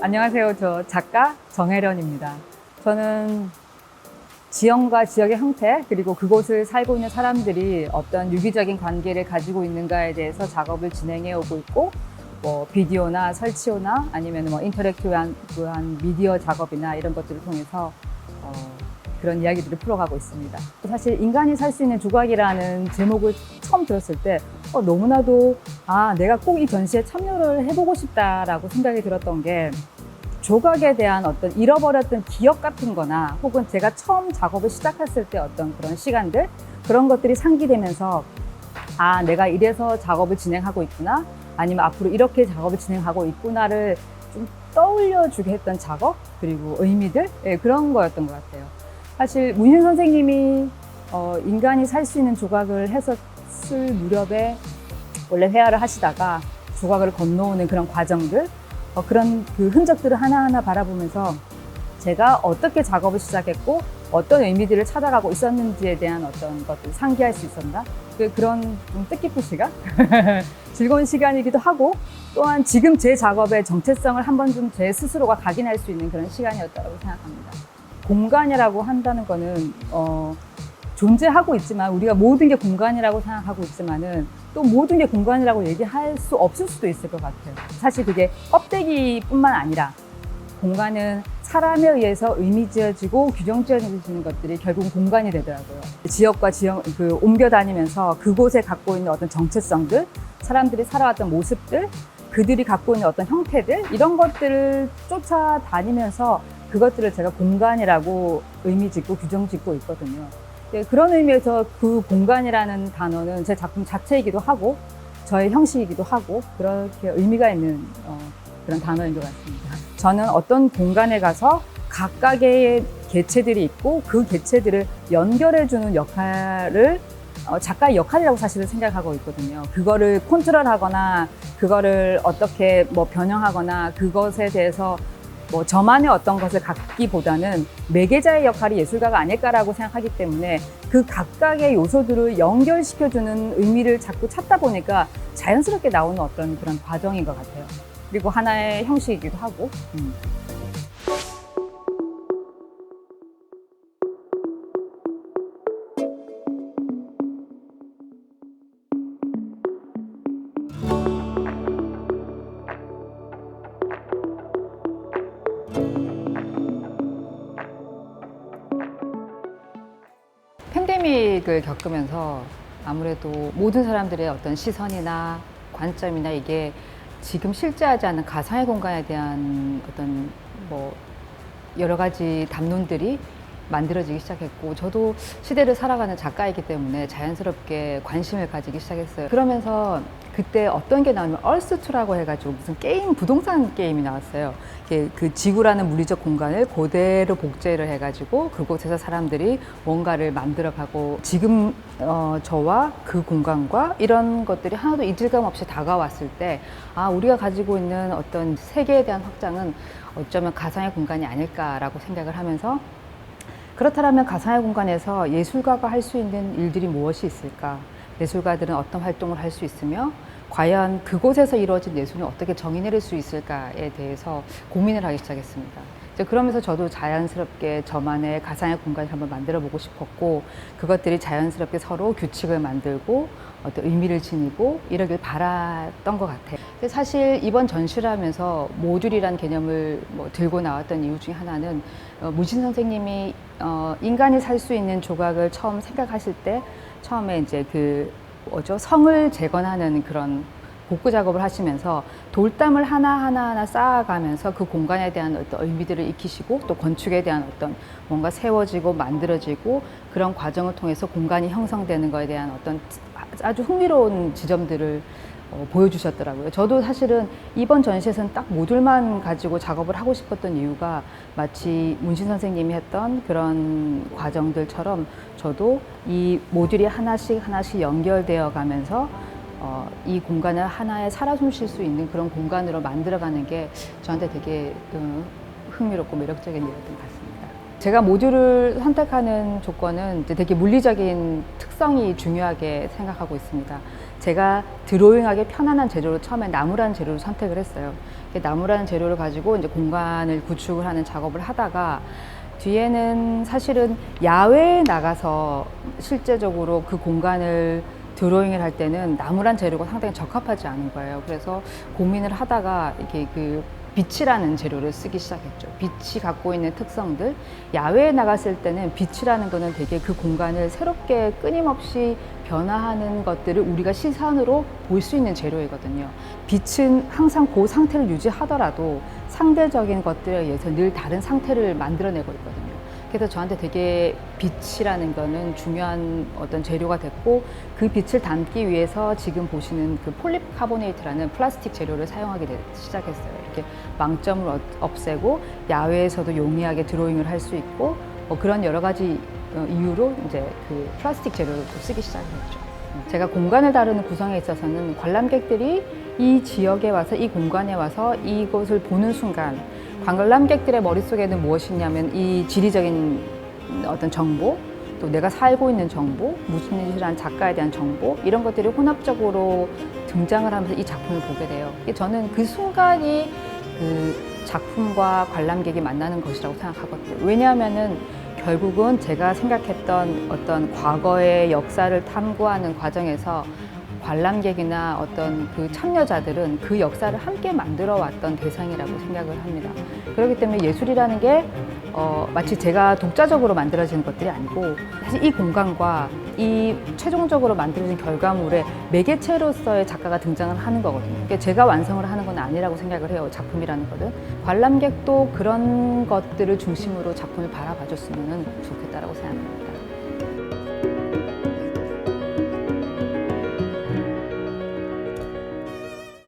안녕하세요. 저 작가 정혜련입니다. 저는 지형과 지역의 형태, 그리고 그곳을 살고 있는 사람들이 어떤 유기적인 관계를 가지고 있는가에 대해서 작업을 진행해 오고 있고, 비디오나 설치오나 아니면 인터랙티브한 미디어 작업이나 이런 것들을 통해서 그런 이야기들을 풀어가고 있습니다. 사실 인간이 살 수 있는 조각이라는 제목을 처음 들었을 때 너무나도 내가 꼭 이 전시에 참여를 해보고 싶다라고 생각이 들었던 게, 조각에 대한 어떤 잃어버렸던 기억 같은 거나 혹은 제가 처음 작업을 시작했을 때 어떤 그런 시간들, 그런 것들이 상기되면서 내가 이래서 작업을 진행하고 있구나, 아니면 앞으로 이렇게 작업을 진행하고 있구나를 좀 떠올려주게 했던 작업, 그리고 의미들, 그런 거였던 것 같아요. 사실 문신 선생님이 인간이 살 수 있는 조각을 했었을 무렵에 원래 회화를 하시다가 조각을 건너오는 그런 과정들, 그런 그 흔적들을 하나하나 바라보면서 제가 어떻게 작업을 시작했고 어떤 의미들을 찾아가고 있었는지에 대한 어떤 것들을 상기할 수 있었나, 그런 좀 뜻깊은 시간 즐거운 시간이기도 하고, 또한 지금 제 작업의 정체성을 한번 좀 제 스스로가 각인할 수 있는 그런 시간이었다고 생각합니다. 공간이라고 한다는 거는 존재하고 있지만, 우리가 모든 게 공간이라고 생각하고 있지만은 또 모든 게 공간이라고 얘기할 수 없을 수도 있을 것 같아요. 사실 그게 껍데기뿐만 아니라 공간은 사람에 의해서 의미 지어지고 규정 지어지는 것들이 결국은 공간이 되더라고요. 지역과 지역 옮겨 다니면서 그곳에 갖고 있는 어떤 정체성들, 사람들이 살아왔던 모습들, 그들이 갖고 있는 어떤 형태들, 이런 것들을 쫓아다니면서 그것들을 제가 공간이라고 의미 짓고 규정 짓고 있거든요. 그런 의미에서 그 공간이라는 단어는 제 작품 자체이기도 하고 저의 형식이기도 하고, 그렇게 의미가 있는 그런 단어인 것 같습니다. 저는 어떤 공간에 가서 각각의 개체들이 있고 그 개체들을 연결해주는 역할을 작가의 역할이라고 사실은 생각하고 있거든요. 그거를 컨트롤하거나 그거를 어떻게 변형하거나 그것에 대해서 저만의 어떤 것을 갖기보다는 매개자의 역할이 예술가가 아닐까라고 생각하기 때문에 그 각각의 요소들을 연결시켜주는 의미를 자꾸 찾다 보니까 자연스럽게 나오는 어떤 그런 과정인 것 같아요. 그리고 하나의 형식이기도 하고. 팬데믹을 겪으면서 아무래도 모든 사람들의 어떤 시선이나 관점이나 이게 지금 실제하지 않은 가상의 공간에 대한 어떤 여러 가지 담론들이 만들어지기 시작했고, 저도 시대를 살아가는 작가이기 때문에 자연스럽게 관심을 가지기 시작했어요. 그러면서 그때 어떤 게 나오냐면 얼스2라고 해가지고 무슨 게임, 부동산 게임이 나왔어요. 그 지구라는 물리적 공간을 그대로 복제를 해가지고 그곳에서 사람들이 뭔가를 만들어가고, 지금 저와 그 공간과 이런 것들이 하나도 이질감 없이 다가왔을 때 우리가 가지고 있는 어떤 세계에 대한 확장은 어쩌면 가상의 공간이 아닐까라고 생각을 하면서, 그렇다면 가상의 공간에서 예술가가 할 수 있는 일들이 무엇이 있을까? 예술가들은 어떤 활동을 할 수 있으며 과연 그곳에서 이루어진 예술은 어떻게 정의 내릴 수 있을까에 대해서 고민을 하기 시작했습니다. 그러면서 저도 자연스럽게 저만의 가상의 공간을 한번 만들어 보고 싶었고, 그것들이 자연스럽게 서로 규칙을 만들고 어떤 의미를 지니고 이러길 바랐던 것 같아요. 사실 이번 전시를 하면서 모듈이라는 개념을 들고 나왔던 이유 중에 하나는, 문신 선생님이 인간이 살 수 있는 조각을 처음 생각하실 때 처음에 이제 성을 재건하는 그런 복구 작업을 하시면서 돌담을 하나하나 쌓아가면서 그 공간에 대한 어떤 의미들을 익히시고, 또 건축에 대한 어떤 뭔가 세워지고 만들어지고 그런 과정을 통해서 공간이 형성되는 것에 대한 어떤 아주 흥미로운 지점들을 보여주셨더라고요. 저도 사실은 이번 전시에서는 딱 모듈만 가지고 작업을 하고 싶었던 이유가, 마치 문신 선생님이 했던 그런 과정들처럼 저도 이 모듈이 하나씩 연결되어 가면서 이 공간을 하나에 살아 숨쉴 수 있는 그런 공간으로 만들어가는 게 저한테 되게 흥미롭고 매력적인 일이었던 것 같습니다. 제가 모듈을 선택하는 조건은 되게 물리적인 특성이 중요하게 생각하고 있습니다. 제가 드로잉하기 편안한 재료로 처음에 나무라는 재료를 선택을 했어요. 나무라는 재료를 가지고 이제 공간을 구축을 하는 작업을 하다가 뒤에는 사실은 야외에 나가서 실제적으로 그 공간을 드로잉을 할 때는 나무란 재료가 상당히 적합하지 않은 거예요. 그래서 고민을 하다가 이렇게 그 빛이라는 재료를 쓰기 시작했죠. 빛이 갖고 있는 특성들, 야외에 나갔을 때는 빛이라는 거는 되게 그 공간을 새롭게 끊임없이 변화하는 것들을 우리가 시선으로 볼 수 있는 재료이거든요. 빛은 항상 그 상태를 유지하더라도 상대적인 것들에 의해서 늘 다른 상태를 만들어내고 있거든요. 그래서 저한테 되게 빛이라는 거는 중요한 어떤 재료가 됐고, 그 빛을 담기 위해서 지금 보시는 그 폴리카보네이트라는 플라스틱 재료를 사용하게 시작했어요. 이렇게 망점을 없애고 야외에서도 용이하게 드로잉을 할 수 있고, 그런 여러 가지 이유로 이제 그 플라스틱 재료를 또 쓰기 시작했죠. 제가 공간을 다루는 구성에 있어서는 관람객들이 이 지역에 와서, 이 공간에 와서 이것을 보는 순간 관람객들의 머릿속에는 무엇이 있냐면 이 지리적인 어떤 정보, 또 내가 살고 있는 정보, 무슨 일이란 작가에 대한 정보, 이런 것들이 혼합적으로 등장을 하면서 이 작품을 보게 돼요. 저는 그 순간이 그 작품과 관람객이 만나는 것이라고 생각하거든요. 왜냐하면은 결국은 제가 생각했던 어떤 과거의 역사를 탐구하는 과정에서 관람객이나 어떤 그 참여자들은 그 역사를 함께 만들어 왔던 대상이라고 생각을 합니다. 그렇기 때문에 예술이라는 게 마치 제가 독자적으로 만들어지는 것들이 아니고, 사실 이 공간과 이 최종적으로 만들어진 결과물의 매개체로서의 작가가 등장을 하는 거거든요. 그러니까 제가 완성을 하는 건 아니라고 생각을 해요. 작품이라는 거는. 관람객도 그런 것들을 중심으로 작품을 바라봐 줬으면 좋겠다라고 생각합니다.